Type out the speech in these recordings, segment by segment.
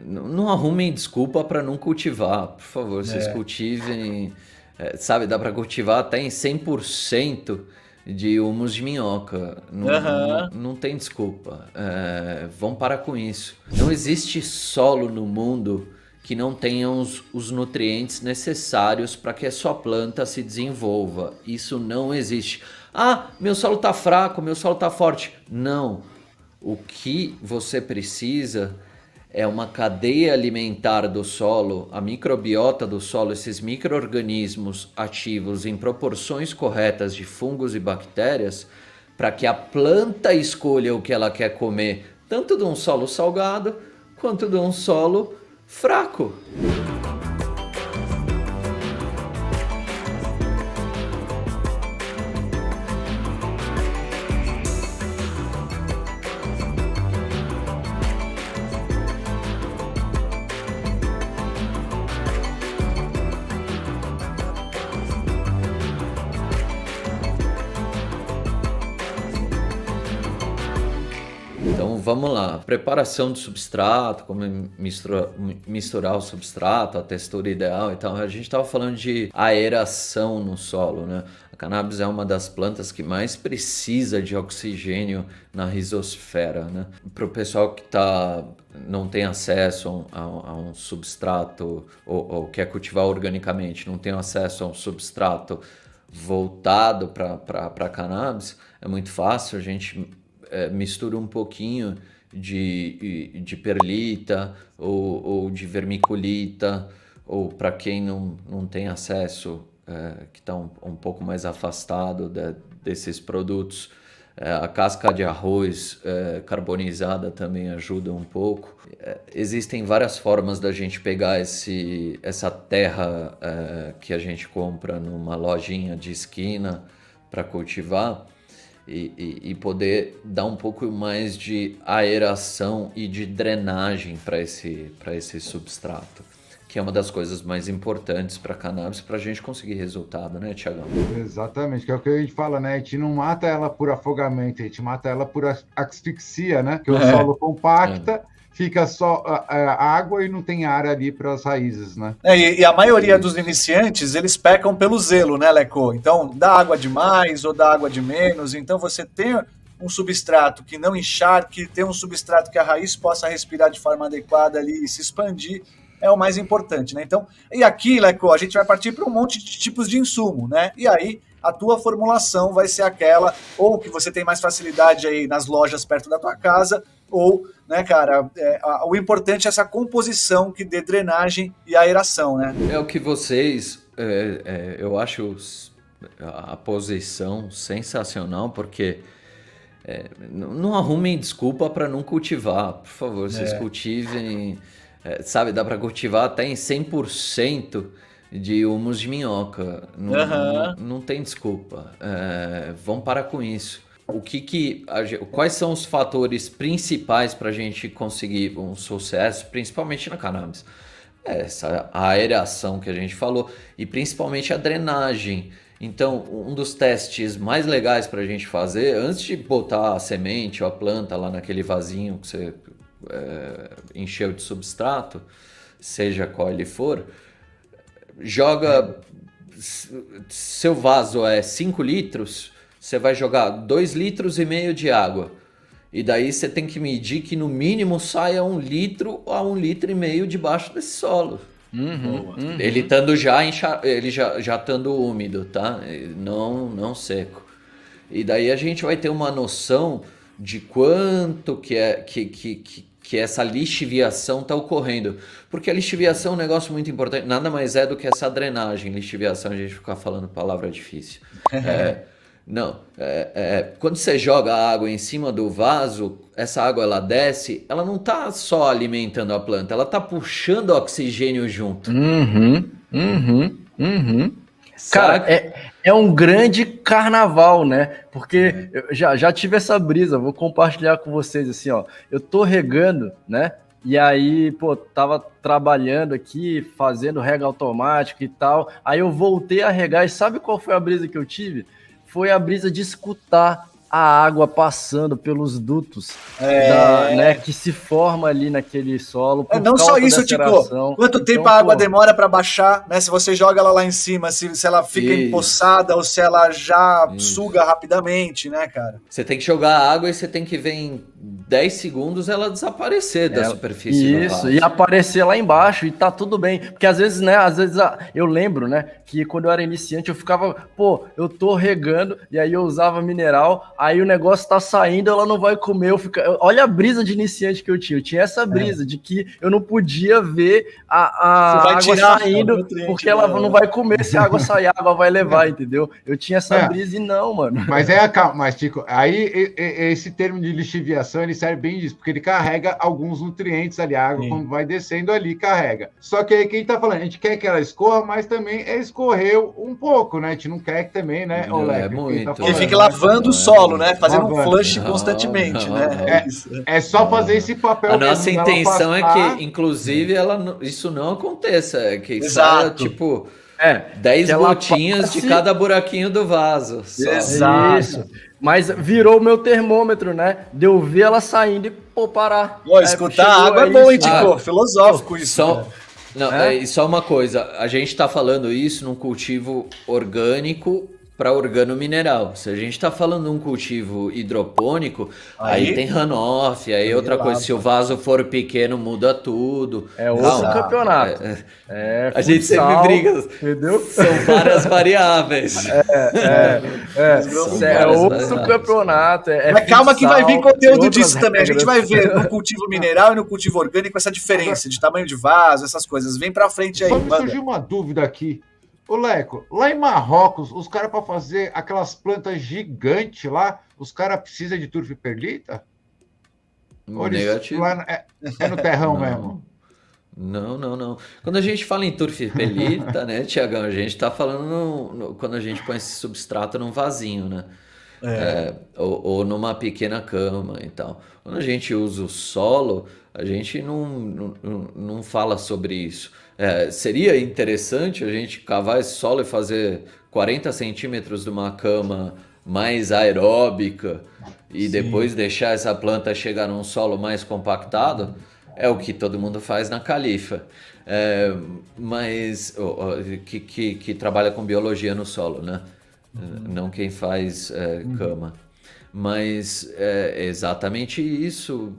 não arrumem desculpa para não cultivar, por favor, vocês cultivem, sabe, dá para cultivar até em 100% de humus de minhoca, Aham. não tem desculpa, vão parar com isso. Não existe solo no mundo que não tenha os nutrientes necessários para que a sua planta se desenvolva, isso não existe. Ah, meu solo tá fraco, meu solo tá forte. Não, o que você precisa é uma cadeia alimentar do solo, a microbiota do solo, esses micro-organismos ativos em proporções corretas de fungos e bactérias, para que a planta escolha o que ela quer comer, tanto de um solo salgado quanto de um solo fraco. Então vamos lá, preparação do substrato, como misturar o substrato, a textura ideal e tal. A gente estava falando de aeração no solo, né? A cannabis é uma das plantas que mais precisa de oxigênio na rizosfera, né? Para o pessoal que não tem acesso a um substrato ou quer cultivar organicamente, não tem acesso a um substrato voltado para cannabis, é muito fácil, a gente mistura um pouquinho de perlita ou de vermiculita, ou para quem não tem acesso, que está um pouco mais afastado desses produtos, a casca de arroz carbonizada também ajuda um pouco. Existem várias formas da gente pegar essa terra que a gente compra numa lojinha de esquina para cultivar e poder dar um pouco mais de aeração e de drenagem para esse substrato, que é uma das coisas mais importantes para cannabis, para a gente conseguir resultado, né, Tiagão? Exatamente, que é o que a gente fala, né? A gente não mata ela por afogamento, a gente mata ela por asfixia, né? Que o solo compacta, fica só a água e não tem ar ali para as raízes, né? E a maioria dos iniciantes, eles pecam pelo zelo, né, Leco? Então, dá água de mais ou dá água de menos. Então, você tem um substrato que não encharque, ter um substrato que a raiz possa respirar de forma adequada ali e se expandir, é o mais importante, né? Então, e aqui, Leco, a gente vai partir para um monte de tipos de insumo, né? E aí, a tua formulação vai ser aquela, ou que você tem mais facilidade aí nas lojas perto da tua casa, ou, né, cara, o importante é essa composição que dê drenagem e aeração, né? É o que vocês, eu acho a posição sensacional, porque não arrumem desculpa para não cultivar, por favor, vocês cultivem, sabe, dá para cultivar até em 100% de humus de minhoca, não tem desculpa, vão parar com isso. Quais são os fatores principais para a gente conseguir um sucesso, principalmente na cannabis? A aeração que a gente falou e principalmente a drenagem. Então, um dos testes mais legais para a gente fazer, antes de botar a semente ou a planta lá naquele vasinho que você encheu de substrato, seja qual ele for, joga, seu vaso é 5 litros, você vai jogar 2,5 litros de água. E daí você tem que medir que no mínimo saia 1 litro a 1,5 litros debaixo desse solo. Ele estando ele já estando úmido, tá? Não seco. E daí a gente vai ter uma noção de quanto que essa lixiviação está ocorrendo. Porque a lixiviação é um negócio muito importante, nada mais é do que essa drenagem. Lixiviação, a gente ficar falando palavra difícil. Não, quando você joga a água em cima do vaso, essa água ela desce, ela não tá só alimentando a planta, ela tá puxando oxigênio junto. Cara, é um grande carnaval, né? Porque eu já tive essa brisa, vou compartilhar com vocês assim, ó. Eu tô regando, né? E aí, pô, tava trabalhando aqui, fazendo rega automática e tal. Aí eu voltei a regar e sabe qual foi a brisa que eu tive? Foi a brisa de escutar a água passando pelos dutos né, que se forma ali naquele solo. Não só isso, Tico. Quanto tempo a água demora para baixar, né? Se você joga ela lá em cima, se ela fica empoçada ou se ela já suga rapidamente, né, cara? Você tem que jogar a água e você tem que ver em 10 segundos ela desaparecer da superfície. Isso, e aparecer lá embaixo e tá tudo bem. Porque às vezes eu lembro, né, que quando eu era iniciante eu ficava, eu tô regando e aí eu usava mineral, aí o negócio tá saindo, ela não vai comer, olha a brisa de iniciante que eu tinha essa brisa de que eu não podia ver a água saindo, porque ela não vai comer, se a água sair, a água vai levar, entendeu? Eu tinha essa brisa e não, mano. Mas Tico, aí esse termo de lixiviação, ele serve bem disso, porque ele carrega alguns nutrientes ali, a água quando vai descendo ali, carrega. Só que aí quem tá falando, a gente quer que ela escorra, mas também escorrer um pouco, né? A gente não quer que também, né, muito. Que fique lavando o solo, né? Fazendo um flush constantemente, né? É só fazer esse papel. A nossa intenção é que, inclusive, isso não aconteça. Que saia, tipo, 10 gotinhas de cada buraquinho do vaso. Só. Exato. Isso. Mas virou o meu termômetro, né? De eu ver ela saindo e parar. Escutar a água é bom, hein, Tico? Filosófico isso. E só uma coisa, a gente está falando isso num cultivo orgânico para organomineral. Se a gente está falando de um cultivo hidropônico, aí tem runoff, aí outra coisa, se o vaso for pequeno, muda tudo. É outro campeonato. A gente sempre briga, entendeu? São várias variáveis. É outro campeonato. Mas calma que vai vir conteúdo disso também. A gente vai ver no cultivo mineral e no cultivo orgânico essa diferença de tamanho de vaso, essas coisas. Vem pra frente aí, mano. Surgiu uma dúvida aqui. Ô, Leco, lá em Marrocos, os caras, para fazer aquelas plantas gigantes lá, os caras precisam de turfperlita? Negativo. Lá é no terrão mesmo? Não. Quando a gente fala em turfperlita, né, Tiagão, a gente tá falando quando a gente põe esse substrato num vasinho, né? Ou numa pequena cama e tal. Quando a gente usa o solo, a gente não fala sobre isso. Seria interessante a gente cavar esse solo e fazer 40 centímetros de uma cama mais aeróbica e depois deixar essa planta chegar num solo mais compactado. É o que todo mundo faz na Califa. Mas que trabalha com biologia no solo, né? Não quem faz cama. Mas é exatamente isso.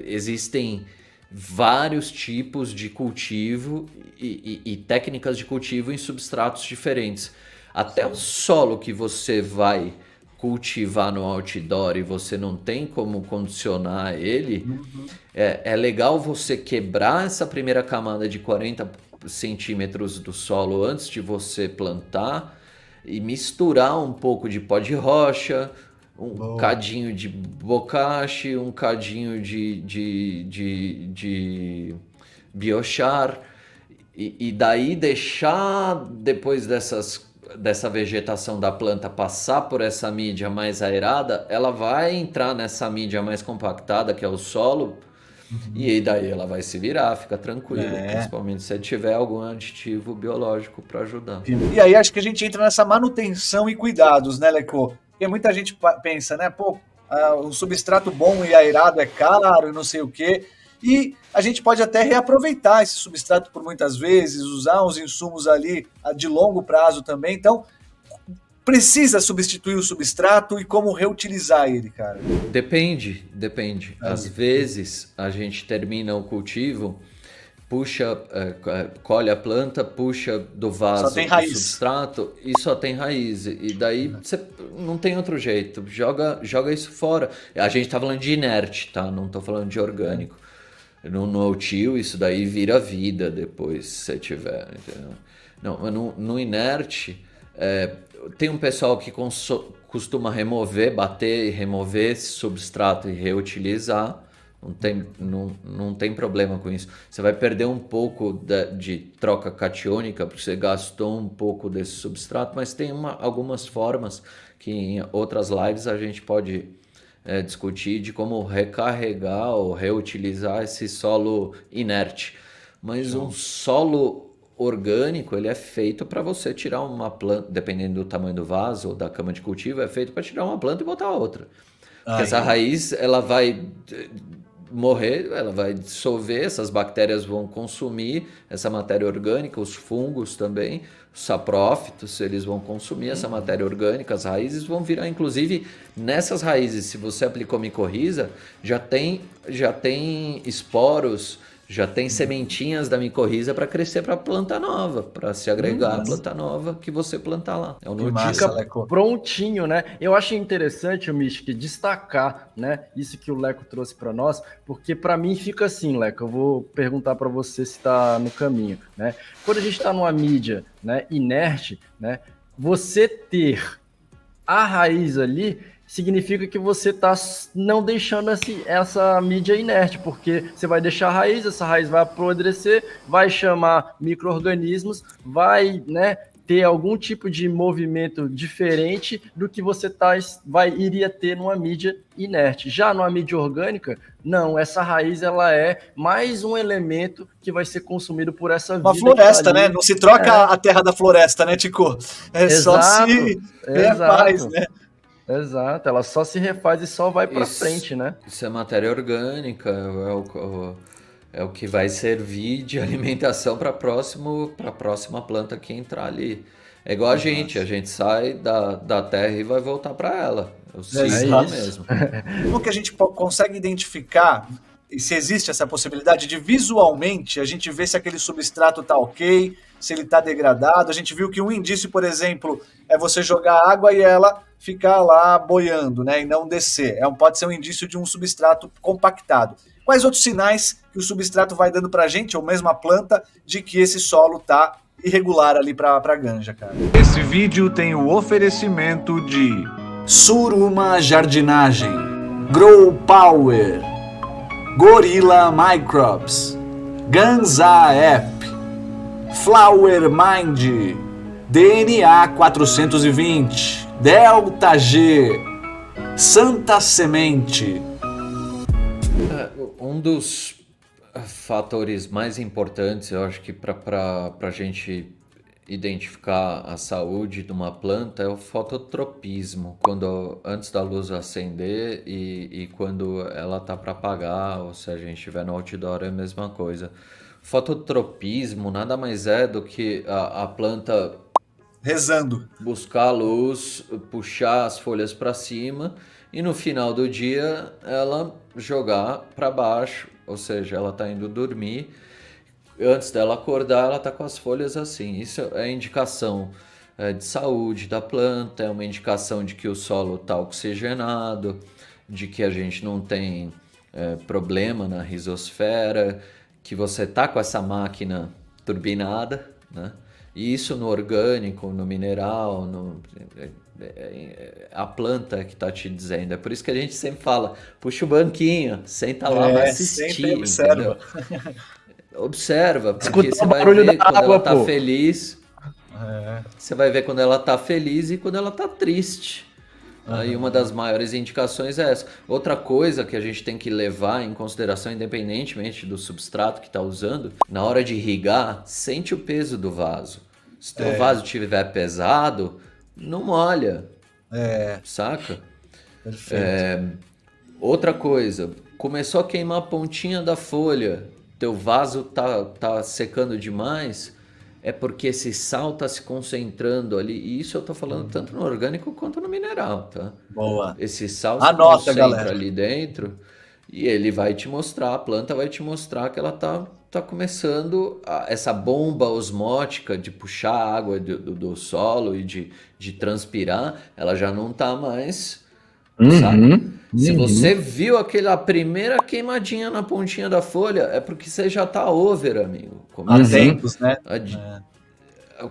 Existem vários tipos de cultivo e técnicas de cultivo em substratos diferentes. Até o solo que você vai cultivar no outdoor e você não tem como condicionar ele, é legal você quebrar essa primeira camada de 40 centímetros do solo antes de você plantar e misturar um pouco de pó de rocha, cadinho de bocache, um cadinho de biochar e daí deixar depois dessa vegetação da planta passar por essa mídia mais aerada, ela vai entrar nessa mídia mais compactada que é o solo e aí daí ela vai se virar, fica tranquilo, principalmente se tiver algum aditivo biológico para ajudar. E aí acho que a gente entra nessa manutenção e cuidados, né, Leco? Porque muita gente pensa, né? Um substrato bom e aerado é caro e não sei o quê. E a gente pode até reaproveitar esse substrato por muitas vezes, usar uns insumos ali de longo prazo também. Então, precisa substituir o substrato e como reutilizar ele, cara? Depende. Às vezes, a gente termina o cultivo, colhe a planta, puxa do vaso o substrato e só tem raiz. E daí você não tem outro jeito, joga isso fora. A gente tá falando de inerte, tá? Não tô falando de orgânico. No no-till, isso daí vira vida depois, se você tiver, entendeu? Não, no inerte, tem um pessoal que costuma bater e remover esse substrato e reutilizar. Não tem problema com isso. Você vai perder um pouco de troca catiônica, porque você gastou um pouco desse substrato, mas tem algumas formas que em outras lives a gente pode discutir de como recarregar ou reutilizar esse solo inerte. Mas um solo orgânico, ele é feito para você tirar uma planta, dependendo do tamanho do vaso ou da cama de cultivo, é feito para tirar uma planta e botar outra. Porque essa raiz, ela vai morrer, ela vai dissolver, essas bactérias vão consumir essa matéria orgânica, os fungos também, os saprófitos, eles vão consumir essa matéria orgânica, as raízes vão virar, inclusive, nessas raízes, se você aplicou micorriza, já tem esporos, já tem sementinhas da micorriza para crescer para planta nova, para se agregar à planta nova que você plantar lá. É o Fica prontinho, né? Eu acho interessante, o Mystic, destacar, né, isso que o Leco trouxe para nós, porque para mim fica assim, Leco, eu vou perguntar para você se está no caminho, né? Quando a gente está numa mídia, né, inerte, né, você ter a raiz ali significa que você está não deixando essa mídia inerte, porque você vai deixar a raiz, essa raiz vai apodrecer, vai chamar micro-organismos, vai, né, ter algum tipo de movimento diferente do que você iria ter numa mídia inerte. Já numa mídia orgânica, não, essa raiz ela é mais um elemento que vai ser consumido por essa vida. Uma floresta, né? Não se troca a terra da floresta, né, Tico? Só se refaz, né? Exato, ela só se refaz e só vai para frente, né? Isso é matéria orgânica, é o que vai servir de alimentação para a próxima planta que entrar ali. É igual a gente sai da terra e vai voltar para ela. É isso mesmo. Como que a gente consegue identificar, e se existe essa possibilidade de visualmente a gente ver se aquele substrato está ok, se ele está degradado? A gente viu que um indício, por exemplo, é você jogar água e ela ficar lá boiando, né, e não descer. Pode ser um indício de um substrato compactado. Quais outros sinais que o substrato vai dando para a gente, ou mesmo a planta, de que esse solo está irregular ali para a ganja, cara? Esse vídeo tem o oferecimento de Suruma Jardinagem, Grow Power, Gorilla Microbes, Ganza App, Flower Mind, DNA 420, Delta G, Santa Semente. Um dos fatores mais importantes, eu acho que para a gente identificar a saúde de uma planta é o fototropismo, antes da luz acender e quando ela está para apagar, ou se a gente estiver no outdoor é a mesma coisa. Fototropismo nada mais é do que a planta rezando, buscar a luz, puxar as folhas para cima e no final do dia ela jogar para baixo, ou seja, ela está indo dormir. Antes dela acordar, ela está com as folhas assim. Isso é indicação de saúde da planta, é uma indicação de que o solo está oxigenado, de que a gente não tem problema na rizosfera, que você está com essa máquina turbinada, né? E isso no orgânico, no mineral, a planta que está te dizendo. É por isso que a gente sempre fala, puxa o banquinho, senta lá, vai assistir, observa. Observa, porque você vai ver quando ela está feliz. Você vai ver quando ela está feliz e quando ela está triste. Aí uma das maiores indicações é essa. Outra coisa que a gente tem que levar em consideração, independentemente do substrato que está usando, na hora de irrigar, sente o peso do vaso. Se o vaso estiver pesado, não molha. Saca? Perfeito. Outra coisa, começou a queimar a pontinha da folha, teu vaso tá secando demais, é porque esse sal está se concentrando ali. E isso eu tô falando tanto no orgânico quanto no mineral, tá? Boa. Esse sal se concentra ali dentro e ele vai te mostrar, a planta vai te mostrar que ela tá começando essa bomba osmótica de puxar a água do solo e de transpirar, ela já não tá mais, sabe? Se você viu a primeira queimadinha na pontinha da folha, é porque você já tá over, amigo. Há tempos, né?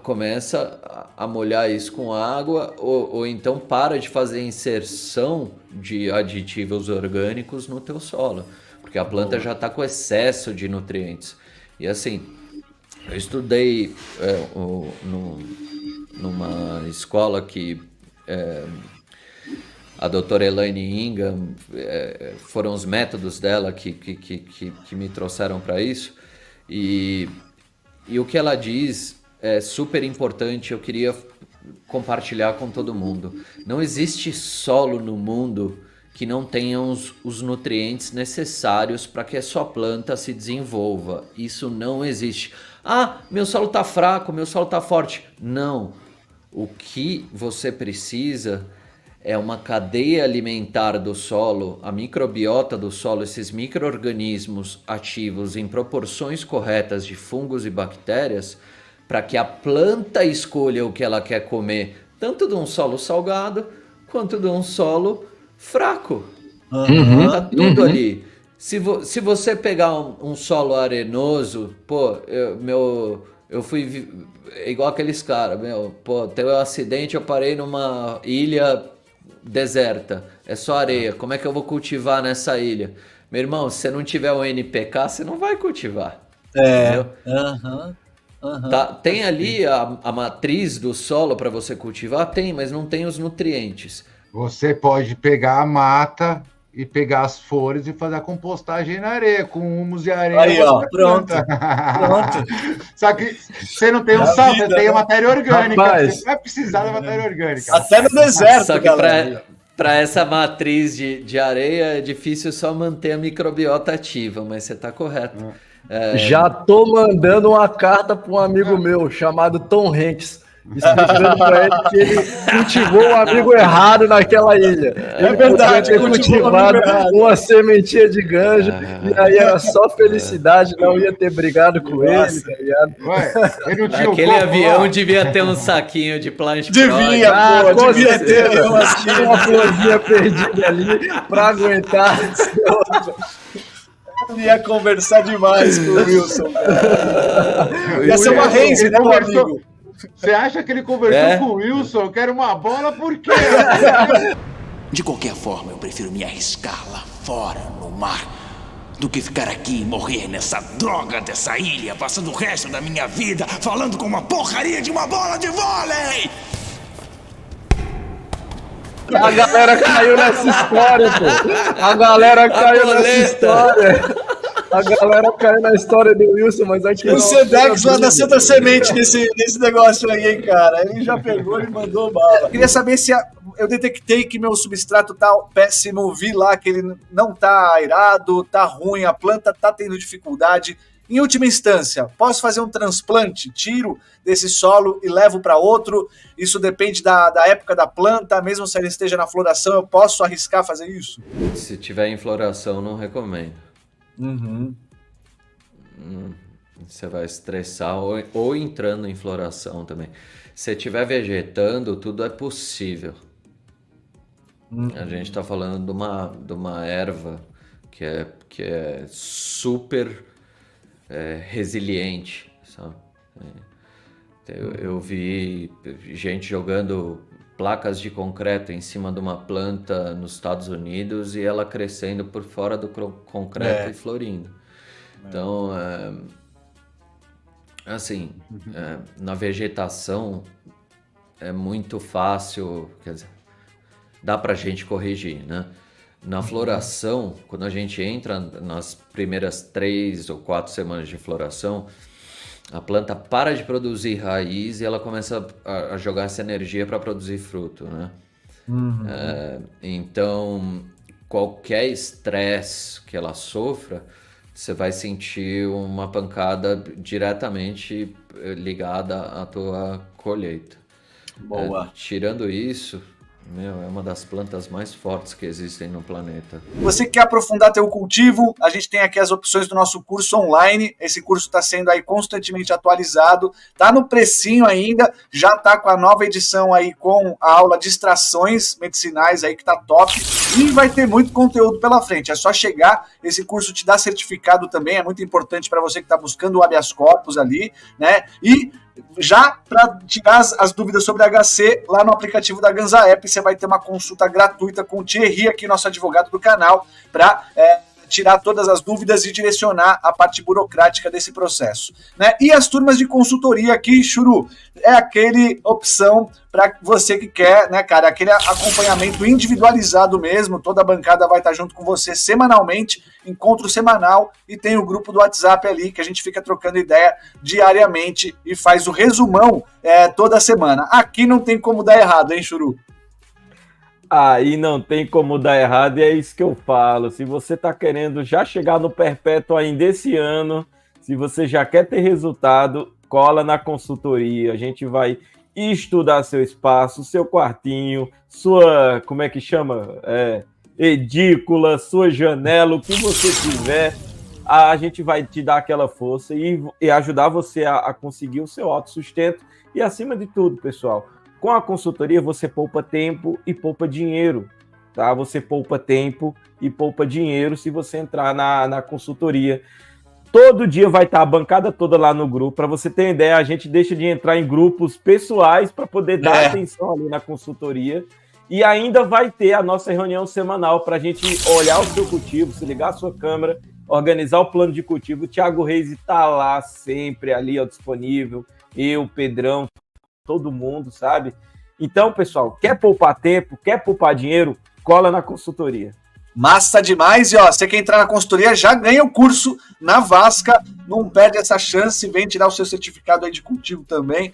Começa a molhar isso com água ou então para de fazer inserção de aditivos orgânicos no teu solo, porque a planta já está com excesso de nutrientes. E assim, eu estudei numa escola que a doutora Elaine Ingham, foram os métodos dela que me trouxeram para isso, e E o que ela diz é super importante, eu queria compartilhar com todo mundo. Não existe solo no mundo que não tenha os nutrientes necessários para que a sua planta se desenvolva. Isso não existe. Ah, meu solo está fraco, meu solo está forte. Não. O que você precisa é uma cadeia alimentar do solo, a microbiota do solo, esses micro-organismos ativos em proporções corretas de fungos e bactérias, para que a planta escolha o que ela quer comer, tanto de um solo salgado quanto de um solo fraco. Tá tudo ali. Se você pegar um solo arenoso, pô, eu fui igual aqueles caras, teve um acidente, eu parei numa ilha deserta, é só areia, como é que eu vou cultivar nessa ilha? Meu irmão, se você não tiver o NPK, você não vai cultivar. Entendeu? Tá, tem ali a matriz do solo para você cultivar? Tem, mas não tem os nutrientes. Você pode pegar a mata e pegar as folhas e fazer a compostagem na areia, com humus e areia. Aí, ó, pronto. Só que você não tem o sal, você tem a matéria orgânica. Rapaz, você vai precisar da matéria orgânica. Até no deserto, Só que galera. para essa matriz de areia é difícil só manter a microbiota ativa, mas você tá correto. Já tô mandando uma carta para um amigo meu chamado Tom Hanks, explicando para ele que ele cultivou um amigo errado naquela ilha. Ele verdade, podia ter cultivado uma sementinha de ganja e aí era só felicidade, não ia ter brigado com ele, tá ligado? Ué, ele não tinha Aquele coco avião lá? devia ter um saquinho de plant Devia, prod. pô, com devia ter. certeza. Uma florzinha perdida ali para aguentar. Ia conversar demais com o Wilson. Ia ser uma raise, né, meu amigo? Você acha que ele conversou com o Wilson? Eu quero uma bola, por quê? De qualquer forma, eu prefiro me arriscar lá fora, no mar, do que ficar aqui e morrer nessa droga dessa ilha, passando o resto da minha vida falando com uma porcaria de uma bola de vôlei! A galera caiu nessa história, pô. A galera caiu nessa história. A galera caiu na história do Wilson, mas aqui O Sedex lá da Santa Semente nesse negócio aí, hein, cara. Ele já pegou e mandou bala. Eu queria saber se eu detectei que meu substrato tá péssimo, vi lá que ele não tá aerado, tá ruim, a planta tá tendo dificuldade. Em última instância, posso fazer um transplante? Tiro desse solo e levo para outro? Isso depende da época da planta, mesmo se ela esteja na floração, eu posso arriscar fazer isso? Se tiver em floração, não recomendo. Você vai estressar ou entrando em floração também. Se estiver vegetando, tudo é possível. A gente está falando de uma erva que é super resiliente, sabe? Eu vi gente jogando placas de concreto em cima de uma planta nos Estados Unidos e ela crescendo por fora do concreto e florindo. Então, assim, na vegetação é muito fácil, quer dizer, dá pra gente corrigir, né? Na floração, quando a gente entra nas primeiras 3 ou 4 semanas de floração, a planta para de produzir raiz e ela começa a jogar essa energia para produzir fruto, né? Então, qualquer estresse que ela sofra, você vai sentir uma pancada diretamente ligada à tua colheita. Boa. Tirando isso, é uma das plantas mais fortes que existem no planeta. Você que quer aprofundar teu cultivo, a gente tem aqui as opções do nosso curso online. Esse curso está sendo aí constantemente atualizado, tá no precinho ainda, já tá com a nova edição aí com a aula de extrações medicinais aí que tá top e vai ter muito conteúdo pela frente. É só chegar, esse curso te dá certificado também, é muito importante para você que está buscando o habeas corpus ali, né? E já para tirar as dúvidas sobre HC, lá no aplicativo da Ganza App, você vai ter uma consulta gratuita com o Thierry, aqui, nosso advogado do canal, para tirar todas as dúvidas e direcionar a parte burocrática desse processo, né? E as turmas de consultoria aqui, Churu, é aquele opção para você que quer, né, cara, aquele acompanhamento individualizado mesmo. Toda a bancada vai estar junto com você semanalmente, encontro semanal, e tem o grupo do WhatsApp ali que a gente fica trocando ideia diariamente e faz o resumão toda semana. Aqui não tem como dar errado, hein, Churu? Aí não tem como dar errado, e é isso que eu falo. Se você está querendo já chegar no perpétuo ainda esse ano, se você já quer ter resultado, cola na consultoria. A gente vai estudar seu espaço, seu quartinho, sua, como é que chama? Edícula, sua janela, o que você tiver. A gente vai te dar aquela força e ajudar você a conseguir o seu autossustento. E acima de tudo, pessoal, com a consultoria você poupa tempo e poupa dinheiro, tá? Você poupa tempo e poupa dinheiro se você entrar na consultoria. Todo dia vai estar a bancada toda lá no grupo. Para você ter ideia, a gente deixa de entrar em grupos pessoais para poder dar atenção ali na consultoria. E ainda vai ter a nossa reunião semanal para a gente olhar o seu cultivo, se ligar a sua câmera, organizar o plano de cultivo. O Thiago Reis está lá sempre ali, ó, disponível. Eu, Pedrão, todo mundo, sabe? Então, pessoal, quer poupar tempo, quer poupar dinheiro, cola na consultoria. Massa demais, e ó, você que entrar na consultoria já ganha o curso na Vasca, não perde essa chance, vem tirar o seu certificado aí de cultivo também.